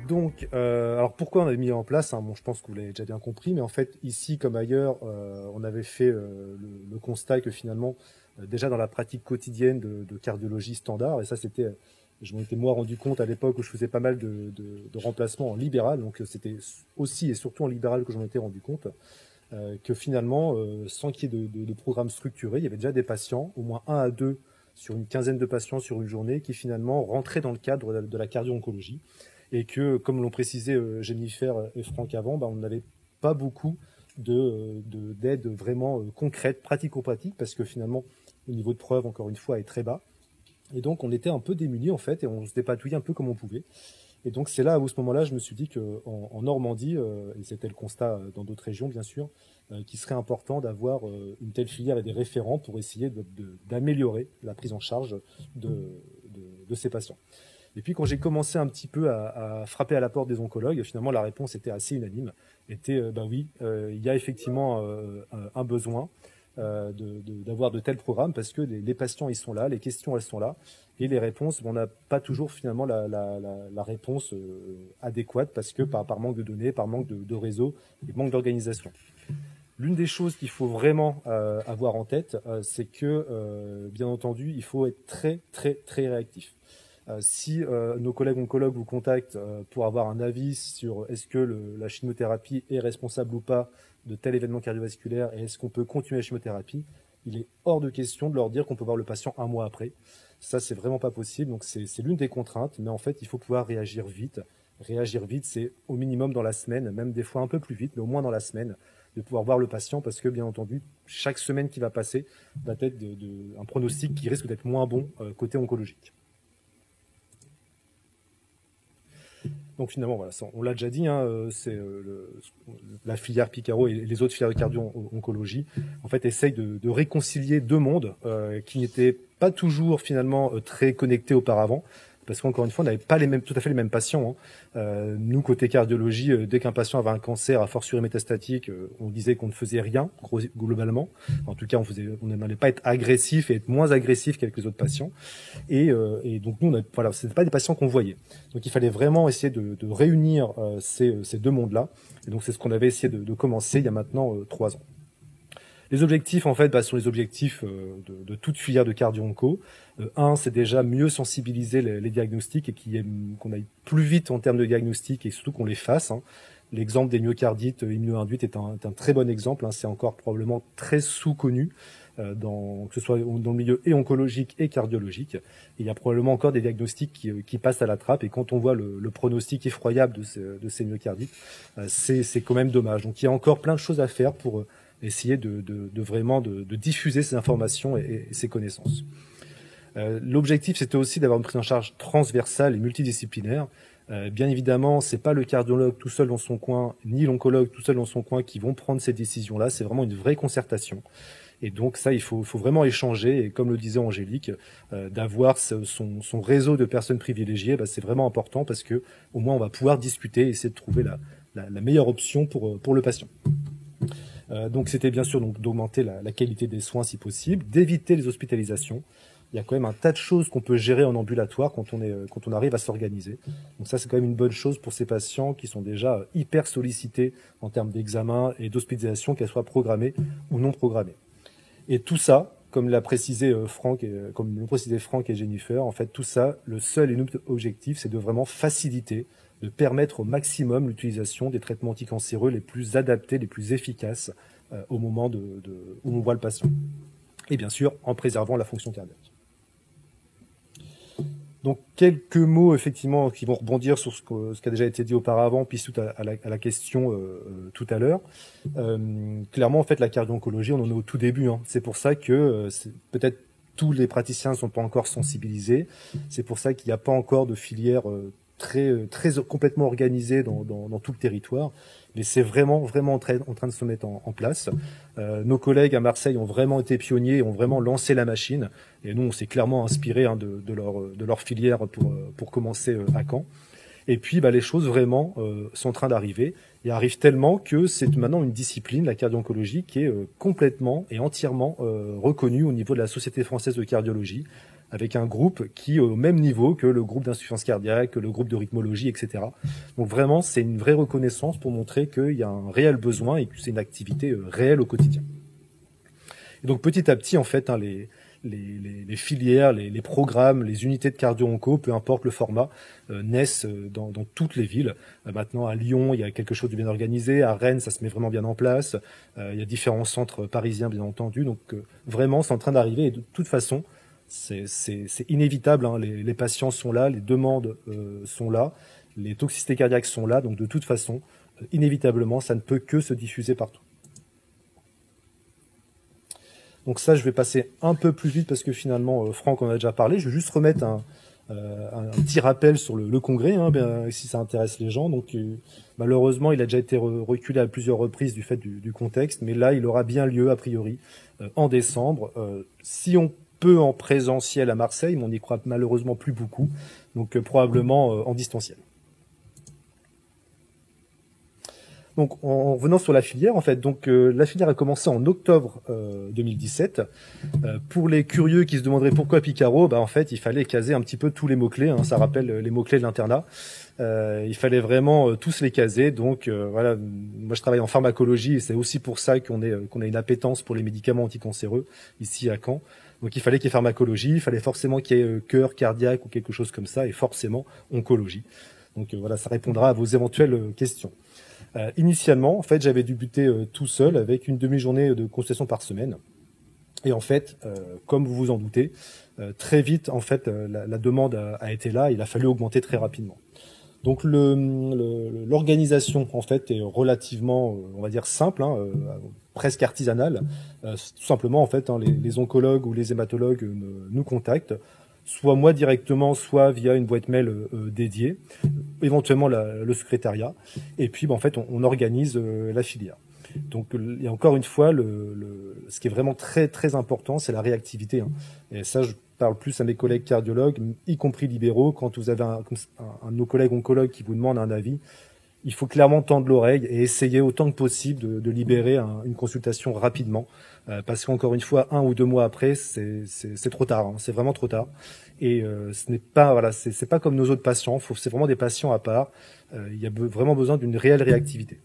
Donc, alors pourquoi on a mis en place, hein, bon, je pense que vous l'avez déjà bien compris, mais en fait, ici comme ailleurs, on avait fait le constat que finalement, déjà dans la pratique quotidienne de cardiologie standard, et ça c'était, je m'en étais moi rendu compte à l'époque où je faisais pas mal de remplacements en libéral, donc c'était aussi et surtout en libéral que j'en étais rendu compte, que finalement, sans qu'il y ait de programme structuré, il y avait déjà des patients, au moins 1 à 2 sur une quinzaine de patients sur une journée, qui finalement rentraient dans le cadre de la cardio-oncologie. Et que, comme l'ont précisé Jennifer et Franck avant, on n'avait pas beaucoup d'aide vraiment concrète, pratico-pratique, parce que finalement, le niveau de preuve, encore une fois, est très bas. Et donc, on était un peu démunis, en fait, et on se dépatouillait un peu comme on pouvait. Et donc, c'est là où, à ce moment-là, je me suis dit qu'en Normandie, et c'était le constat dans d'autres régions, bien sûr, qu'il serait important d'avoir une telle filière et des référents pour essayer d'améliorer la prise en charge de ces patients. Et puis quand j'ai commencé un petit peu à frapper à la porte des oncologues, finalement la réponse était assez unanime, était oui, il y a effectivement un besoin d'avoir de tels programmes parce que les patients ils sont là, les questions elles sont là, et les réponses, on n'a pas toujours finalement la réponse adéquate parce que par manque de données, par manque de réseau et manque d'organisation. L'une des choses qu'il faut vraiment avoir en tête, c'est que, bien entendu, il faut être très, très, très réactif. Si nos collègues oncologues vous contactent pour avoir un avis sur est-ce que la chimiothérapie est responsable ou pas de tel événement cardiovasculaire et est-ce qu'on peut continuer la chimiothérapie, il est hors de question de leur dire qu'on peut voir le patient un mois après. Ça, c'est vraiment pas possible. Donc, c'est l'une des contraintes. Mais en fait, il faut pouvoir réagir vite. Réagir vite, c'est au minimum dans la semaine, même des fois un peu plus vite, mais au moins dans la semaine, de pouvoir voir le patient parce que, bien entendu, chaque semaine qui va passer va être un pronostic qui risque d'être moins bon côté oncologique. Donc finalement, voilà, on l'a déjà dit, hein, c'est la filière Picaro et les autres filières de cardio-oncologie, en fait, essayent de réconcilier deux mondes qui n'étaient pas toujours finalement très connectés auparavant. Parce qu'encore une fois, on n'avait pas tout à fait les mêmes patients. Hein. Nous, côté cardiologie, dès qu'un patient avait un cancer à fortiori métastatique, on disait qu'on ne faisait rien, globalement. En tout cas, on n'allait pas être agressif et être moins agressif qu'avec les autres patients. Et donc, nous, voilà, c'était pas des patients qu'on voyait. Donc, il fallait vraiment essayer de réunir ces deux mondes-là. Et donc, c'est ce qu'on avait essayé de commencer il y a maintenant 3 ans. Les objectifs, en fait, sont les objectifs de toute filière de cardio-onco. Un, c'est déjà mieux sensibiliser les diagnostics et qu'on aille plus vite en termes de diagnostics et surtout qu'on les fasse. Hein. L'exemple des myocardites immuno-induites est un très bon exemple. Hein. C'est encore probablement très sous-connu, que ce soit dans le milieu et oncologique et cardiologique. Et il y a probablement encore des diagnostics qui passent à la trappe. Et quand on voit le pronostic effroyable de ces myocardites, c'est quand même dommage. Donc il y a encore plein de choses à faire pour essayer vraiment de diffuser ces informations et ces connaissances. L'objectif, c'était aussi d'avoir une prise en charge transversale et multidisciplinaire. Bien évidemment, c'est pas le cardiologue tout seul dans son coin, ni l'oncologue tout seul dans son coin qui vont prendre ces décisions-là. C'est vraiment une vraie concertation. Et donc ça, il faut vraiment échanger. Et comme le disait Angélique, d'avoir son réseau de personnes privilégiées, c'est vraiment important parce que au moins on va pouvoir discuter et essayer de trouver la meilleure option pour le patient. Donc c'était bien sûr d'augmenter la qualité des soins si possible, d'éviter les hospitalisations. Il y a quand même un tas de choses qu'on peut gérer en ambulatoire quand on arrive à s'organiser. Donc ça, c'est quand même une bonne chose pour ces patients qui sont déjà hyper sollicités en termes d'examen et d'hospitalisation, qu'elles soient programmées ou non programmées. Et tout ça, comme l'ont précisé Franck et Jennifer, en fait, tout ça, le seul et unique objectif, c'est de vraiment faciliter, de permettre au maximum l'utilisation des traitements anticancéreux les plus adaptés, les plus efficaces au moment où on voit le patient. Et bien sûr, en préservant la fonction cardiaque. Donc, quelques mots, effectivement, qui vont rebondir sur ce qui a déjà été dit auparavant, puis suite à la question tout à l'heure. Clairement, en fait, la cardio-oncologie, on en est au tout début. Hein. C'est pour ça que peut-être tous les praticiens ne sont pas encore sensibilisés. C'est pour ça qu'il n'y a pas encore de filière très complètement organisée dans tout le territoire. Mais c'est vraiment en train de se mettre en place. Nos collègues à Marseille ont vraiment été pionniers, ont vraiment lancé la machine. Et nous, on s'est clairement inspiré de leur filière pour commencer à Caen. Et puis, les choses vraiment sont en train d'arriver. Et arrivent tellement que c'est maintenant une discipline, la cardio-oncologie, qui est complètement et entièrement reconnue au niveau de la Société française de cardiologie. avec un groupe qui est au même niveau que le groupe d'insuffisance cardiaque, que le groupe de rythmologie, etc. Donc vraiment, c'est une vraie reconnaissance pour montrer qu'il y a un réel besoin et que c'est une activité réelle au quotidien. Et donc petit à petit, en fait, hein, les filières, les programmes, les unités de cardio-onco, peu importe le format, naissent dans toutes les villes. Maintenant, à Lyon, il y a quelque chose de bien organisé. À Rennes, ça se met vraiment bien en place. Il y a différents centres parisiens, bien entendu. Donc vraiment, c'est en train d'arriver. Et de toute façon, c'est inévitable. Hein. Les patients sont là, les demandes sont là, les toxicités cardiaques sont là. Donc de toute façon, inévitablement, ça ne peut que se diffuser partout. Donc ça, je vais passer un peu plus vite parce que finalement, Franck en a déjà parlé. Je vais juste remettre un petit rappel sur le congrès, hein, si ça intéresse les gens. Donc malheureusement, il a déjà été reculé à plusieurs reprises du fait du contexte, mais là, il aura bien lieu, a priori, en décembre. Si on peut en présentiel à Marseille, mais on n'y croit malheureusement plus beaucoup, donc probablement en distanciel. Donc, en revenant sur la filière, en fait, donc la filière a commencé en octobre 2017. Pour les curieux qui se demanderaient pourquoi Picaro, en fait, il fallait caser un petit peu tous les mots-clés. Hein, ça rappelle les mots-clés de l'internat. Il fallait vraiment tous les caser. Donc, voilà, moi je travaille en pharmacologie et c'est aussi pour ça qu'on a une appétence pour les médicaments anticancéreux ici à Caen. Donc, il fallait qu'il y ait pharmacologie, il fallait forcément qu'il y ait cœur, cardiaque ou quelque chose comme ça, et forcément oncologie. Donc, voilà, ça répondra à vos éventuelles questions. Initialement, en fait, j'avais débuté tout seul avec une demi-journée de consultation par semaine. Et en fait, comme vous vous en doutez, très vite, en fait, la demande a été là. Il a fallu augmenter très rapidement. Donc, l'organisation, en fait, est relativement, on va dire, simple, hein, presque artisanale. Tout simplement, en fait, hein, les oncologues ou les hématologues nous contactent, soit moi directement, soit via une boîte mail dédiée, éventuellement le secrétariat, et puis en fait on organise la filière. Donc et encore une fois, ce qui est vraiment très très important, c'est la réactivité. Hein. Et ça, je parle plus à mes collègues cardiologues, y compris libéraux, quand vous avez un de nos collègues oncologues qui vous demande un avis, il faut clairement tendre l'oreille et essayer autant que possible de libérer une consultation rapidement, parce qu'encore une fois, 1 ou 2 mois après, c'est trop tard, hein, c'est vraiment trop tard. Et ce n'est pas, voilà, c'est pas comme nos autres patients, c'est vraiment des patients à part. Il y a vraiment besoin d'une réelle réactivité.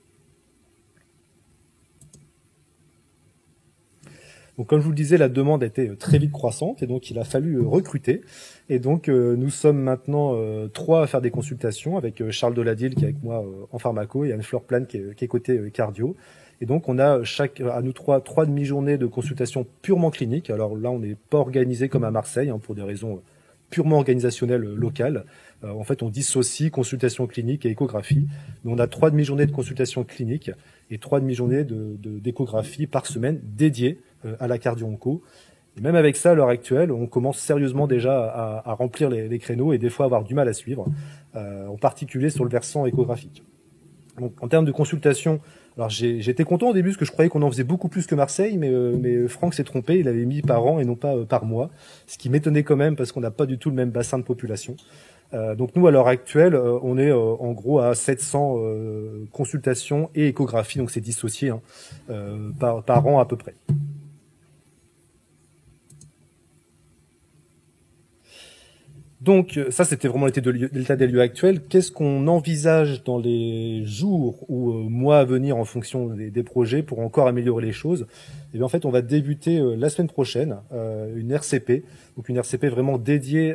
Donc, comme je vous le disais, la demande a été très vite croissante et donc il a fallu recruter. Et donc, nous sommes maintenant 3 à faire des consultations avec Charles Deladille qui est avec moi en pharmaco et Anne-Fleur Plane qui est côté cardio. Et donc, on a à nous 3 demi-journées de consultation purement clinique. Alors là, on n'est pas organisé comme à Marseille hein, pour des raisons purement organisationnelles locales. En fait, on dissocie consultation clinique et échographie. Mais on a 3 demi-journées de consultation clinique et 3 demi-journées d'échographie par semaine dédiées à la cardio-onco. Et même avec ça, à l'heure actuelle, on commence sérieusement déjà à remplir les créneaux et des fois avoir du mal à suivre, en particulier sur le versant échographique. Donc, en termes de consultation, alors j'étais content au début parce que je croyais qu'on en faisait beaucoup plus que Marseille, mais Franck s'est trompé, il avait mis par an et non pas par mois, ce qui m'étonnait quand même parce qu'on n'a pas du tout le même bassin de population. Donc nous, à l'heure actuelle, on est en gros à 700 consultations et échographies, donc c'est dissocié hein, par an à peu près. Donc ça, c'était vraiment l'état des lieux actuel. Qu'est-ce qu'on envisage dans les jours ou mois à venir en fonction des projets pour encore améliorer les choses? Et bien en fait, on va débuter la semaine prochaine une RCP, donc une RCP vraiment dédiée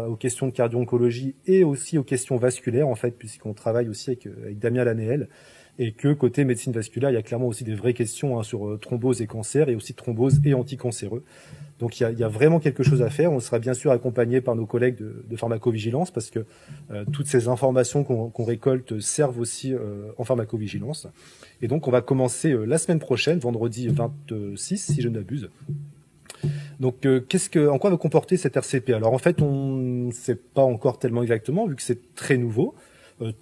aux questions de cardio-oncologie et aussi aux questions vasculaires en fait, puisqu'on travaille aussi avec Damien Lanéel. Et que côté médecine vasculaire, il y a clairement aussi des vraies questions hein, sur thrombose et cancer, et aussi thrombose et anticancéreux. Donc il y a vraiment quelque chose à faire. On sera bien sûr accompagné par nos collègues de pharmacovigilance, parce que toutes ces informations qu'on récolte servent aussi en pharmacovigilance. Et donc on va commencer la semaine prochaine, vendredi 26, si je ne m'abuse. Donc en quoi va comporter cette RCP? Alors en fait, on ne sait pas encore tellement exactement, vu que c'est très nouveau.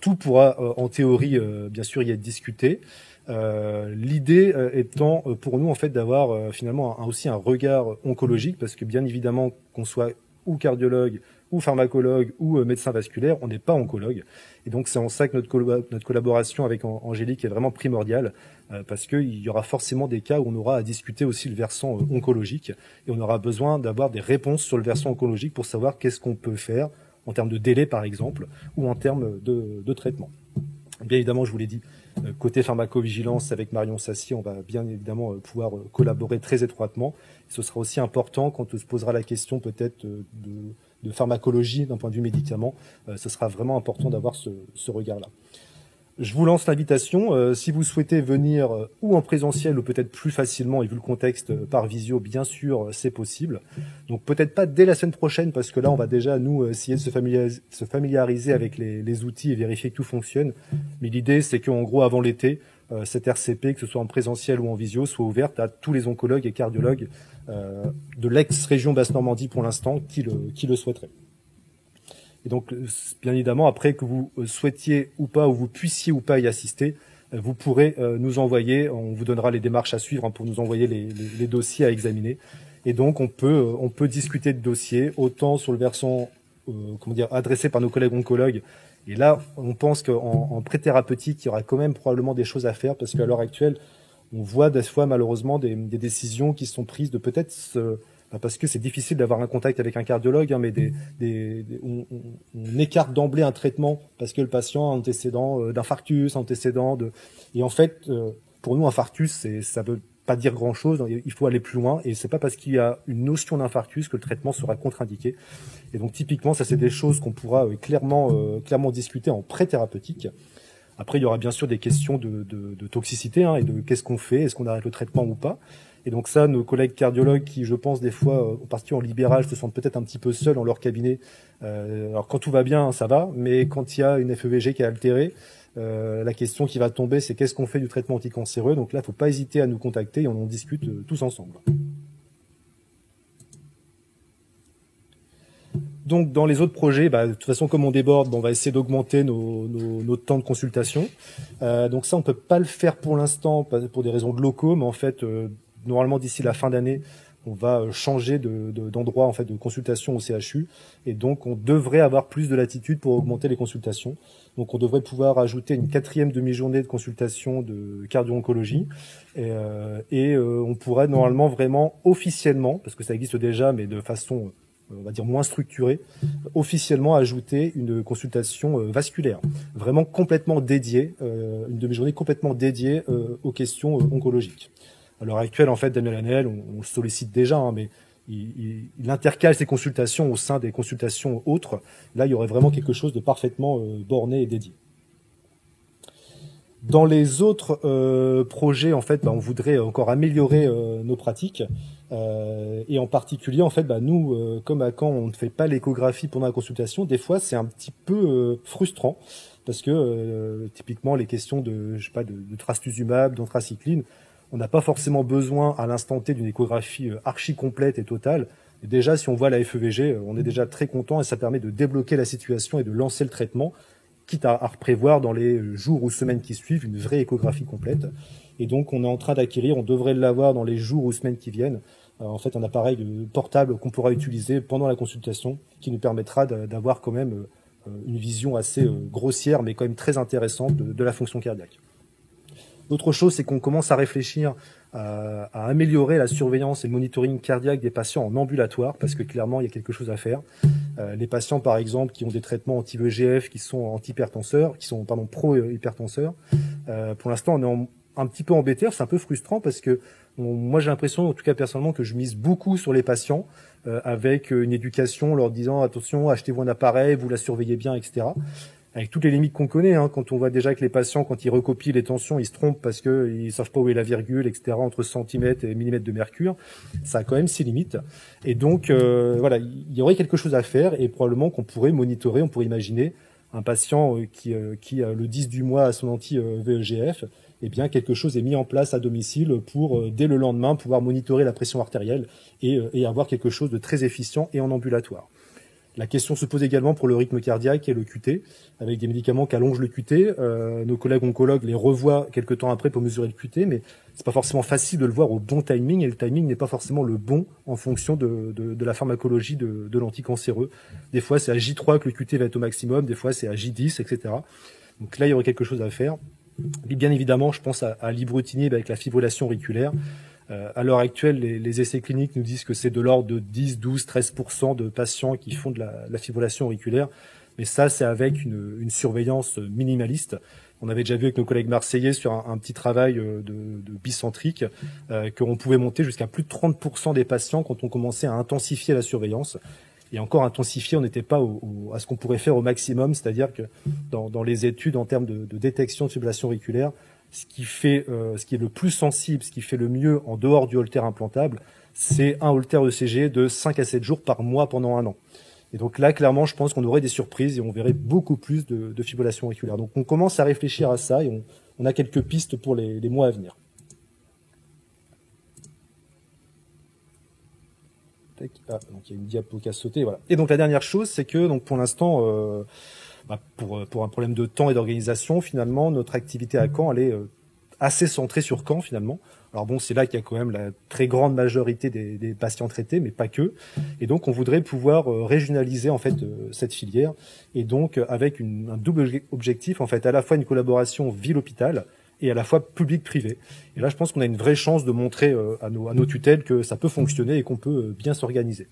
Tout pourra en théorie bien sûr y être discuté. L'idée étant pour nous en fait d'avoir finalement aussi un regard oncologique, parce que bien évidemment qu'on soit ou cardiologue ou pharmacologue ou médecin vasculaire, on n'est pas oncologue. Et donc c'est en ça que notre collaboration avec Angélique est vraiment primordiale, parce qu'il y aura forcément des cas où on aura à discuter aussi le versant oncologique, et on aura besoin d'avoir des réponses sur le versant oncologique pour savoir qu'est-ce qu'on peut faire en termes de délai par exemple, ou en termes de traitement. Bien évidemment, je vous l'ai dit, côté pharmacovigilance avec Marion Sassier, on va bien évidemment pouvoir collaborer très étroitement. Ce sera aussi important quand on se posera la question peut-être de pharmacologie d'un point de vue médicament. Ce sera vraiment important d'avoir ce regard-là. Je vous lance l'invitation. Si vous souhaitez venir ou en présentiel ou peut-être plus facilement, et vu le contexte par visio, bien sûr, c'est possible. Donc peut-être pas dès la semaine prochaine, parce que là, on va déjà, nous, essayer de se familiariser avec les outils et vérifier que tout fonctionne. Mais l'idée, c'est qu'en gros, avant l'été, cette RCP, que ce soit en présentiel ou en visio, soit ouverte à tous les oncologues et cardiologues de l'ex-région Basse-Normandie pour l'instant qui le souhaiteraient. Et donc, bien évidemment, après que vous souhaitiez ou pas, ou vous puissiez ou pas y assister, vous pourrez nous envoyer, on vous donnera les démarches à suivre pour nous envoyer les dossiers à examiner. Et donc, on peut discuter de dossiers, autant sur le versant adressé par nos collègues oncologues. Et là, on pense qu'en pré-thérapeutique, il y aura quand même probablement des choses à faire, parce qu'à l'heure actuelle, on voit des fois malheureusement des décisions qui sont prises de peut-être parce que c'est difficile d'avoir un contact avec un cardiologue, mais on écarte d'emblée un traitement parce que le patient a un antécédent d'infarctus, et en fait, pour nous, infarctus, ça veut pas dire grand-chose. Il faut aller plus loin, et c'est pas parce qu'il y a une notion d'infarctus que le traitement sera contre-indiqué. Et donc typiquement, ça c'est des choses qu'on pourra clairement discuter en pré-thérapeutique. Après, il y aura bien sûr des questions de toxicité et de qu'est-ce qu'on fait, est-ce qu'on arrête le traitement ou pas. Et donc ça, nos collègues cardiologues qui, je pense, des fois, en partie en libéral, se sentent peut-être un petit peu seuls dans leur cabinet. Alors quand tout va bien, ça va, mais quand il y a une FEVG qui est altérée, la question qui va tomber, c'est qu'est-ce qu'on fait du traitement anticancéreux. Donc là, il ne faut pas hésiter à nous contacter et on en discute tous ensemble. Donc, dans les autres projets, de toute façon, comme on déborde, on va essayer d'augmenter nos temps de consultation. Donc ça, on peut pas le faire pour l'instant pour des raisons de locaux, mais en fait, normalement, d'ici la fin d'année, on va changer d'endroit en fait de consultation au CHU, et donc on devrait avoir plus de latitude pour augmenter les consultations. Donc on devrait pouvoir ajouter une 4e demi-journée de consultation de cardio-oncologie, et on pourrait normalement vraiment officiellement, parce que ça existe déjà, mais de façon on va dire moins structurée, officiellement ajouter une consultation vasculaire, vraiment complètement dédiée, une demi-journée complètement dédiée aux questions oncologiques. À l'heure actuelle, en fait, Daniel Hanel, on le sollicite déjà, mais il intercale ses consultations au sein des consultations autres. Là, il y aurait vraiment quelque chose de parfaitement borné et dédié. Dans les autres projets, en fait, on voudrait encore améliorer nos pratiques. Et en particulier, en fait, nous, comme à Caen, on ne fait pas l'échographie pendant la consultation. Des fois, c'est un petit peu frustrant, parce que typiquement, les questions de trastuzumab, d'anthracycline, on n'a pas forcément besoin à l'instant T d'une échographie archi complète et totale. Et déjà, si on voit la FEVG, on est déjà très content, et ça permet de débloquer la situation et de lancer le traitement, quitte à prévoir dans les jours ou semaines qui suivent une vraie échographie complète. Et donc, on est en train d'acquérir, on devrait l'avoir dans les jours ou semaines qui viennent, en fait, un appareil portable qu'on pourra utiliser pendant la consultation, qui nous permettra d'avoir quand même une vision assez grossière, mais quand même très intéressante de la fonction cardiaque. L'autre chose, c'est qu'on commence à réfléchir à améliorer la surveillance et le monitoring cardiaque des patients en ambulatoire, parce que clairement, il y a quelque chose à faire. Les patients, par exemple, qui ont des traitements anti-VEGF, qui sont pro-hypertenseurs, pour l'instant, on est un petit peu embêté. C'est un peu frustrant parce que moi, j'ai l'impression, en tout cas personnellement, que je mise beaucoup sur les patients avec une éducation leur disant attention, achetez-vous un appareil, vous la surveillez bien, etc. Avec toutes les limites qu'on connaît, quand on voit déjà que les patients, quand ils recopient les tensions, ils se trompent parce qu'ils savent pas où est la virgule, etc., entre centimètres et millimètres de mercure, ça a quand même ses limites. Et donc, voilà, il y aurait quelque chose à faire, et probablement qu'on pourrait monitorer, on pourrait imaginer un patient qui le 10 du mois à son anti-VEGF, eh bien, quelque chose est mis en place à domicile pour, dès le lendemain, pouvoir monitorer la pression artérielle et avoir quelque chose de très efficient et en ambulatoire. La question se pose également pour le rythme cardiaque et le QT, avec des médicaments qui allongent le QT. Nos collègues oncologues les revoient quelques temps après pour mesurer le QT, mais c'est pas forcément facile de le voir au bon timing, et le timing n'est pas forcément le bon en fonction de la pharmacologie de l'anticancéreux. Des fois, c'est à J3 que le QT va être au maximum, des fois, c'est à J10, etc. Donc là, il y aurait quelque chose à faire. Et bien évidemment, je pense à l'ibrutinib avec la fibrillation auriculaire. À l'heure actuelle, les essais cliniques nous disent que c'est de l'ordre de 10, 12, 13% de patients qui font de la fibrillation auriculaire. Mais ça, c'est avec une surveillance minimaliste. On avait déjà vu avec nos collègues marseillais sur un petit travail de bicentrique qu'on pouvait monter jusqu'à plus de 30% des patients quand on commençait à intensifier la surveillance. Et encore intensifié, on n'était pas à ce qu'on pourrait faire au maximum, c'est-à-dire que dans les études en termes de détection de fibrillation auriculaire, ce qui est le plus sensible, ce qui fait le mieux en dehors du holter implantable, c'est un holter ECG de 5 à 7 jours par mois pendant 1 an. Et donc là, clairement, je pense qu'on aurait des surprises et on verrait beaucoup plus de fibrillation auriculaire. Donc on commence à réfléchir à ça et on a quelques pistes pour les mois à venir. Donc il y a une diapo qui a sauté, voilà. Et donc la dernière chose, c'est que donc pour l'instant, pour un problème de temps et d'organisation, finalement, notre activité à Caen, elle est assez centrée sur Caen finalement. Alors bon, c'est là qu'il y a quand même la très grande majorité des patients traités, mais pas que. Et donc on voudrait pouvoir régionaliser en fait cette filière, et donc avec un double objectif en fait, à la fois une collaboration ville-hôpital et à la fois public-privé. Et là, je pense qu'on a une vraie chance de montrer à nos tutelles que ça peut fonctionner et qu'on peut bien s'organiser.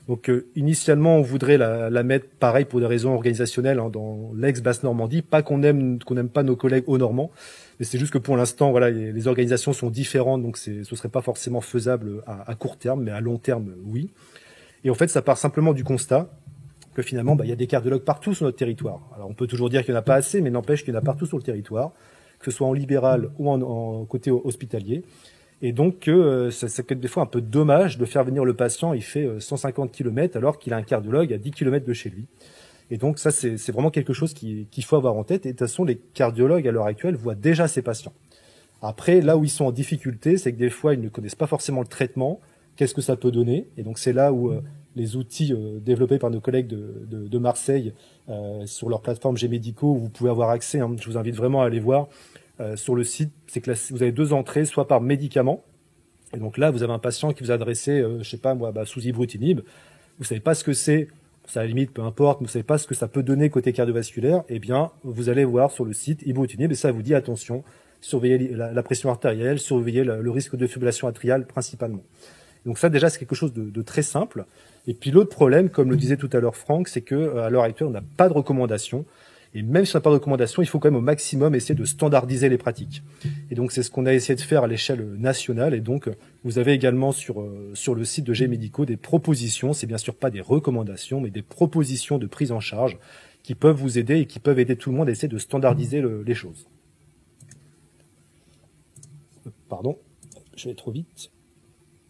Donc initialement, on voudrait la mettre, pareil, pour des raisons organisationnelles, hein, dans l'ex-Basse-Normandie. Pas qu'on aime pas nos collègues haut-normands, mais c'est juste que pour l'instant, voilà, les organisations sont différentes, donc ce serait pas forcément faisable à court terme, mais à long terme, oui. Et en fait, ça part simplement du constat que finalement, il y a des cardiologues partout sur notre territoire. Alors on peut toujours dire qu'il n'y en a pas assez, mais n'empêche qu'il y en a partout sur le territoire, que ce soit en libéral ou en côté hospitalier. Et donc, ça peut être des fois un peu dommage de faire venir le patient, il fait 150 km alors qu'il a un cardiologue à 10 km de chez lui. Et donc ça, c'est vraiment quelque chose qu'il faut avoir en tête. Et de toute façon, les cardiologues à l'heure actuelle voient déjà ces patients. Après, là où ils sont en difficulté, c'est que des fois, ils ne connaissent pas forcément le traitement. Qu'est-ce que ça peut donner? Et donc c'est là où les outils développés par nos collègues de Marseille sur leur plateforme G-Médicaux, où vous pouvez avoir accès, hein, je vous invite vraiment à aller voir sur le site, c'est que là, vous avez 2 entrées, soit par médicament. Et donc là, vous avez un patient qui vous a adressé, je sais pas moi, sous ibrutinib. Vous savez pas ce que c'est, ça à la limite, peu importe, mais vous savez pas ce que ça peut donner côté cardiovasculaire. Eh bien, vous allez voir sur le site ibrutinib et ça vous dit attention, surveillez la pression artérielle, surveillez le risque de fibrillation atriale principalement. Donc ça, déjà, c'est quelque chose de très simple. Et puis l'autre problème, comme le disait tout à l'heure Franck, c'est que à l'heure actuelle, on n'a pas de recommandation. Et même si on n'a pas de recommandation, il faut quand même au maximum essayer de standardiser les pratiques. Et donc c'est ce qu'on a essayé de faire à l'échelle nationale. Et donc vous avez également sur le site de G-Médicaux des propositions. C'est bien sûr pas des recommandations, mais des propositions de prise en charge qui peuvent vous aider et qui peuvent aider tout le monde à essayer de standardiser les choses. Pardon, je vais trop vite.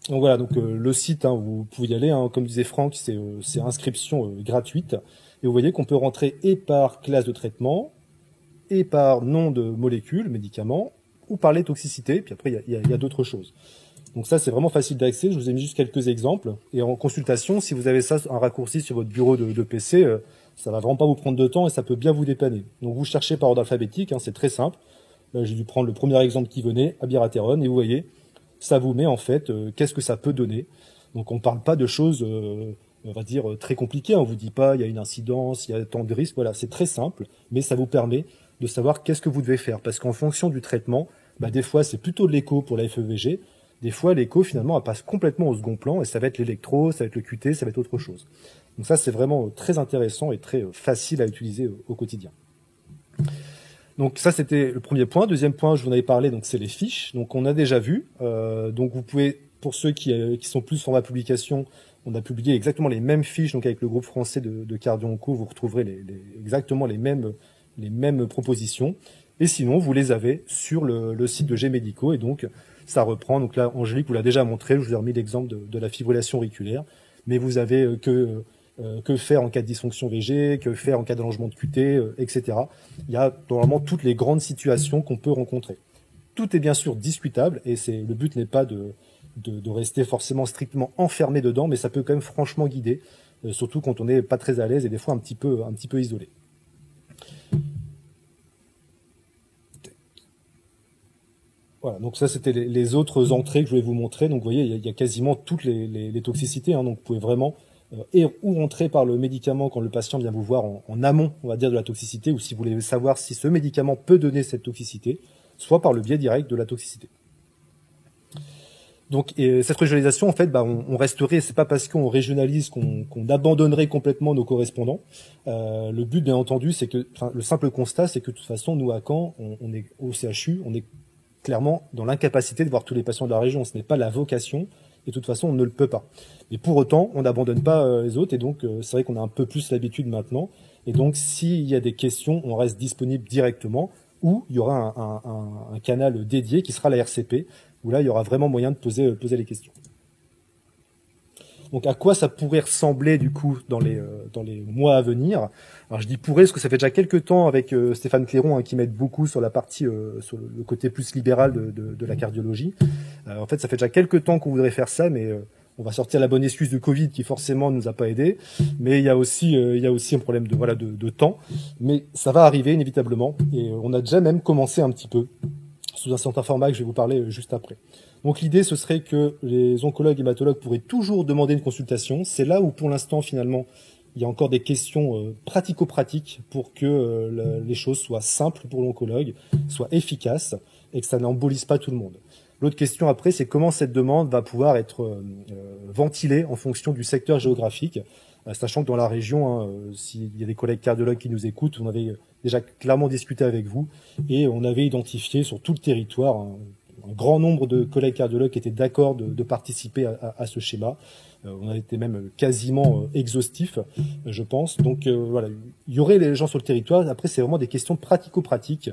Donc voilà, donc le site, hein, vous pouvez y aller, hein, comme disait Franck, c'est inscription gratuite. Et vous voyez qu'on peut rentrer et par classe de traitement, et par nom de molécule, médicament, ou par les toxicités, puis après il y a d'autres choses. Donc ça, c'est vraiment facile d'accès, je vous ai mis juste quelques exemples. Et en consultation, si vous avez ça, un raccourci sur votre bureau de PC, ça va vraiment pas vous prendre de temps et ça peut bien vous dépanner. Donc vous cherchez par ordre alphabétique, hein, c'est très simple. Là, j'ai dû prendre le premier exemple qui venait, abiraterone, et vous voyez, ça vous met en fait qu'est-ce que ça peut donner. Donc on parle pas de choses, on va dire, très compliquées. On vous dit pas il y a une incidence, il y a tant de risques. Voilà, c'est très simple, mais ça vous permet de savoir qu'est-ce que vous devez faire. Parce qu'en fonction du traitement, des fois c'est plutôt de l'écho pour la FEVG. Des fois l'écho finalement elle passe complètement au second plan et ça va être l'électro, ça va être le QT, ça va être autre chose. Donc ça c'est vraiment très intéressant et très facile à utiliser au quotidien. Donc ça c'était le premier point. Deuxième point, je vous en avais parlé, donc c'est les fiches. Donc on a déjà vu. Donc vous pouvez, pour ceux qui sont plus format publication, on a publié exactement les mêmes fiches. Donc avec le groupe français de cardio-onco, vous retrouverez exactement les mêmes propositions. Et sinon, vous les avez sur le site de G-Médicaux. Et donc ça reprend. Donc là, Angélique vous l'a déjà montré. Je vous ai remis l'exemple de la fibrillation auriculaire. Mais vous avez que faire en cas de dysfonction VG, que faire en cas d'allongement de QT, etc. Il y a normalement toutes les grandes situations qu'on peut rencontrer. Tout est bien sûr discutable et le but n'est pas de rester forcément strictement enfermé dedans, mais ça peut quand même franchement guider. surtout quand on n'est pas très à l'aise et des fois un petit peu isolé. Voilà, donc ça c'était les autres entrées que je voulais vous montrer. Donc vous voyez, il y a quasiment toutes les toxicités, hein, donc vous pouvez vraiment ou rentrer par le médicament quand le patient vient vous voir en amont, on va dire, de la toxicité, ou si vous voulez savoir si ce médicament peut donner cette toxicité, soit par le biais direct de la toxicité. Donc cette régionalisation, en fait, on resterait, c'est pas parce qu'on régionalise qu'on abandonnerait complètement nos correspondants. Le but, bien entendu, c'est que, le simple constat, c'est que de toute façon, nous à Caen, on est au CHU, on est clairement dans l'incapacité de voir tous les patients de la région. Ce n'est pas la vocation, et de toute façon, on ne le peut pas. Mais pour autant, on n'abandonne pas les autres, et donc c'est vrai qu'on a un peu plus l'habitude maintenant. Et donc, s'il y a des questions, on reste disponible directement, ou il y aura un canal dédié qui sera la RCP, où là, il y aura vraiment moyen de poser les questions. Donc, à quoi ça pourrait ressembler, du coup, dans les mois à venir? Alors, je dis pourrait, parce que ça fait déjà quelques temps avec Stéphane Clairon, hein, qui m'aide beaucoup sur la partie, sur le côté plus libéral de la cardiologie. En fait, ça fait déjà quelques temps qu'on voudrait faire ça, mais on va sortir la bonne excuse du Covid, qui forcément ne nous a pas aidés. Mais il y a aussi un problème de temps. Mais ça va arriver, inévitablement. Et on a déjà même commencé un petit peu, sous un certain format que je vais vous parler juste après. Donc l'idée, ce serait que les oncologues et hématologues pourraient toujours demander une consultation. C'est là où, pour l'instant, finalement, il y a encore des questions pratico-pratiques pour que les choses soient simples pour l'oncologue, soient efficaces et que ça n'embolise pas tout le monde. L'autre question après, c'est comment cette demande va pouvoir être ventilée en fonction du secteur géographique, sachant que dans la région, hein, s'il y a des collègues cardiologues qui nous écoutent, on avait déjà clairement discuté avec vous et on avait identifié sur tout le territoire un grand nombre de collègues cardiologues qui étaient d'accord de participer à ce schéma. On a été même quasiment exhaustif, je pense. Donc voilà, il y aurait les gens sur le territoire. Après, c'est vraiment des questions pratico-pratiques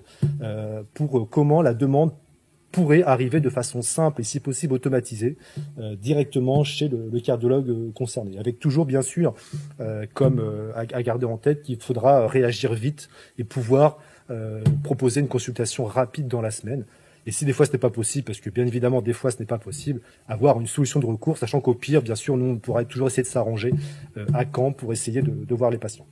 pour comment la demande pourrait arriver de façon simple et si possible automatisée directement chez le cardiologue concerné. Avec toujours, bien sûr, à garder en tête qu'il faudra réagir vite et pouvoir proposer une consultation rapide dans la semaine. Et si des fois ce n'est pas possible, parce que bien évidemment des fois ce n'est pas possible, avoir une solution de recours, sachant qu'au pire, bien sûr, nous on pourra toujours essayer de s'arranger à Caen pour essayer de voir les patients.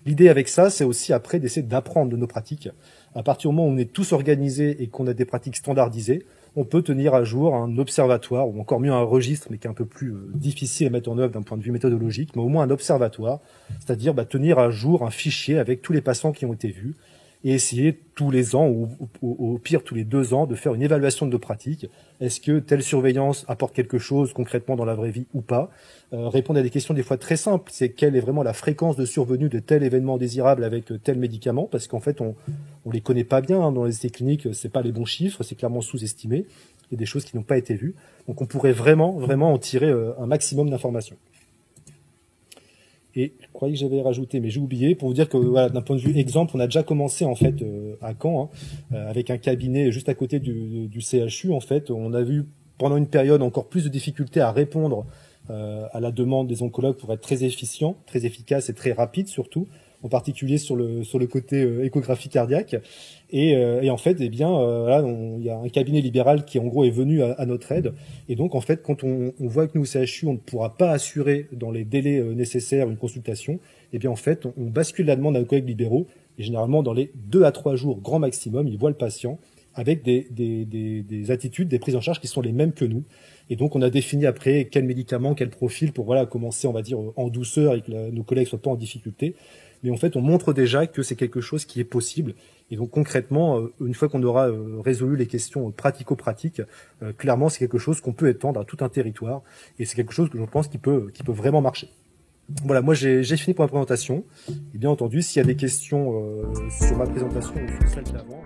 L'idée avec ça, c'est aussi après d'essayer d'apprendre de nos pratiques. À partir du moment où on est tous organisés et qu'on a des pratiques standardisées, on peut tenir à jour un observatoire, ou encore mieux un registre, mais qui est un peu plus difficile à mettre en œuvre d'un point de vue méthodologique, mais au moins un observatoire, c'est-à-dire tenir à jour un fichier avec tous les patients qui ont été vus, et essayer tous les ans, ou au pire tous les 2 ans, de faire une évaluation de nos pratiques. Est-ce que telle surveillance apporte quelque chose concrètement dans la vraie vie ou pas? Répondre à des questions des fois très simples, c'est quelle est vraiment la fréquence de survenue de tel événement désirable avec tel médicament, parce qu'en fait on les connaît pas bien, hein, dans les essais cliniques, c'est pas les bons chiffres, c'est clairement sous-estimé, il y a des choses qui n'ont pas été vues, donc on pourrait vraiment en tirer un maximum d'informations. Et je croyais que j'avais rajouté, mais j'ai oublié, pour vous dire que voilà, d'un point de vue exemple, on a déjà commencé en fait à Caen, hein, avec un cabinet juste à côté du CHU. En fait, on a vu pendant une période encore plus de difficultés à répondre à la demande des oncologues pour être très efficient, très efficace et très rapide surtout, en particulier sur le côté échographie cardiaque. Et en fait, là, il y a un cabinet libéral qui en gros est venu à notre aide. Et donc en fait, quand on voit que nous au CHU, on ne pourra pas assurer dans les délais nécessaires une consultation, et bien en fait, on bascule la demande à nos collègues libéraux. Et généralement, dans les 2 à 3 jours grand maximum, ils voient le patient avec des attitudes, des prises en charge qui sont les mêmes que nous. Et donc, on a défini après quel médicament, quel profil pour commencer, on va dire, en douceur et que nos collègues soient pas en difficulté. Mais en fait, on montre déjà que c'est quelque chose qui est possible. Et donc, concrètement, une fois qu'on aura résolu les questions pratico-pratiques, clairement, c'est quelque chose qu'on peut étendre à tout un territoire. Et c'est quelque chose que je pense qui peut vraiment marcher. Voilà, moi, j'ai fini pour ma présentation. Et bien entendu, s'il y a des questions sur ma présentation ou sur celle d'avant,